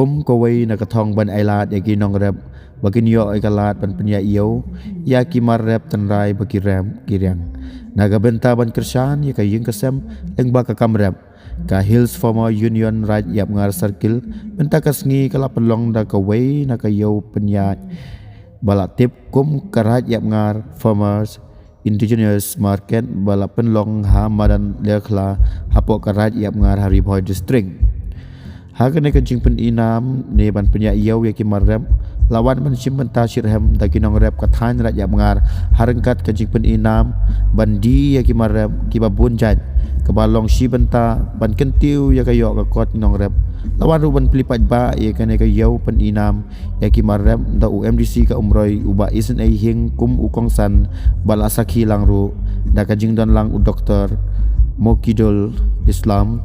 kum kawai na kathong ban ailat yaki nong rep bakin yo ay kalat ban penya iyo yaki mar rep tenrai baki rem kiriang naga benta ban kersan yaka yung kasem leng baka kam rep ka Hills Farmer Union right yap ngar circle benta kasngi kala pelong da kawai na kayo penya balak tip kum karat yap ngar farmers indigenous market balak penlong ha madan lekla hapok karat yap ngar Hariboy district. Hagan kencing pen inam ne ban penya iau yaki marrem lawan ban simpen tasirhem daki nong rep kathan raja mengar harengkat kencing pen inam bandi yaki marrem kiba bunjat kebalong si benta ban kentiu ya kayo kakot nong rep lawan ruban pelipat ba ya kane kayo pen inam yaki marrem da UMDC ka umroy uba isen ai hing kum ukongsan bala sakhi langru da kajing don lang u doktor Mokidul Islam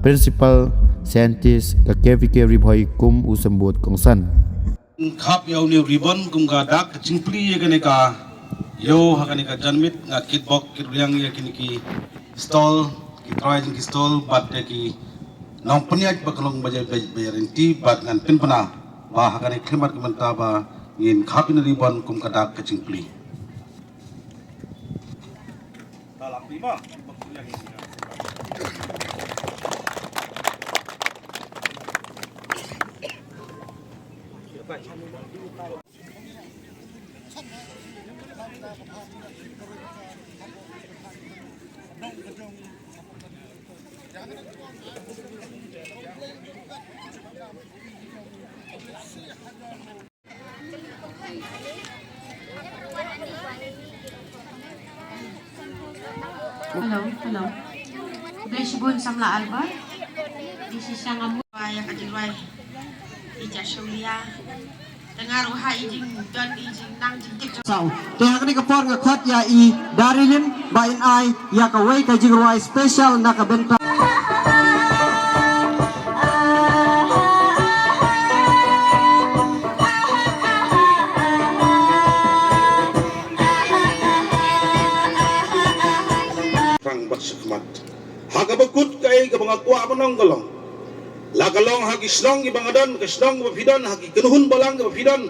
Principal Scientist ka KVK Hariboy kum usambut kongsan khap yau ni ribbon kum ga dak jingpli ye kane ka yo ha kane ka janmit nga kitbok kiryang ye kini ki stall ki try jing ki stall bat de ki nong panyaj baklong bayarinti bat ngan pinpana ba ha kane khlemat ki manta ba ngin khap ni ribbon kum ka dak jingpli dalam lima Hello. Blessibun samla alba. This is yang amu ya kajilwai. Ija Shulia. Dengar uha ijing don ijing nang jing sau kaya kani kapor nga khot ya I darilin bain ai ya kawai ka jingruai special na kabenta rang baksukmat haga bakut kay kabangakwa manong golong lagalong hagi snong ibangadon ke snong bapidon hagi kenuhun balang ke bapidon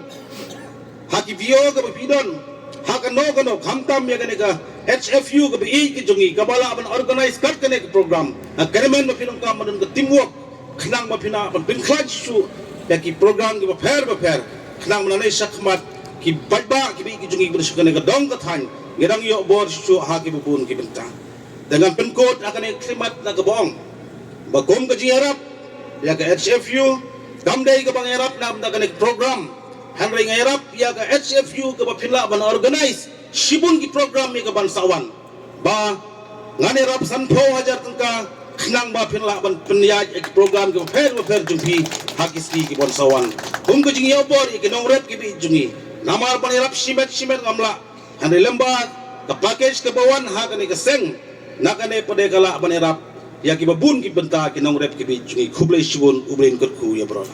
hagi vio ke bapidon hakano kano khamtam ya kane ka HFU ke bi ke jungi kabala ban organize kat kane ke program agreement bapidon ka madon ke teamwork khnang bapina ban bin khlaj su ya ki program ke baper khnang manai sakmat ki badba ki bi ke jungi ban kane ka dong ka than ngerang yo bor su hagi bubun ki benta dengan penkot akan klimat na kabong bagom ka jiharap ya ka HFU gamday ka pangyarap na kanek program hanray ngayarap ya ka HFU ka bapila ban organize sibun ki program mi ka bansawan ba nganirap sanpo hajar tengka khnang ba pinla ban penyaj ek program ka fer jumpi hakiski ki bansawan kum ka jingi obor ki nongret ki bi jungi namar panirap simet ngamla hanray lemba ka package ka bawan ha ka ni ka seng nakane pade kala banirap ya ki babun ki benta ki nong rep ki bi jungi khublai sibun ubrein kurku ya bro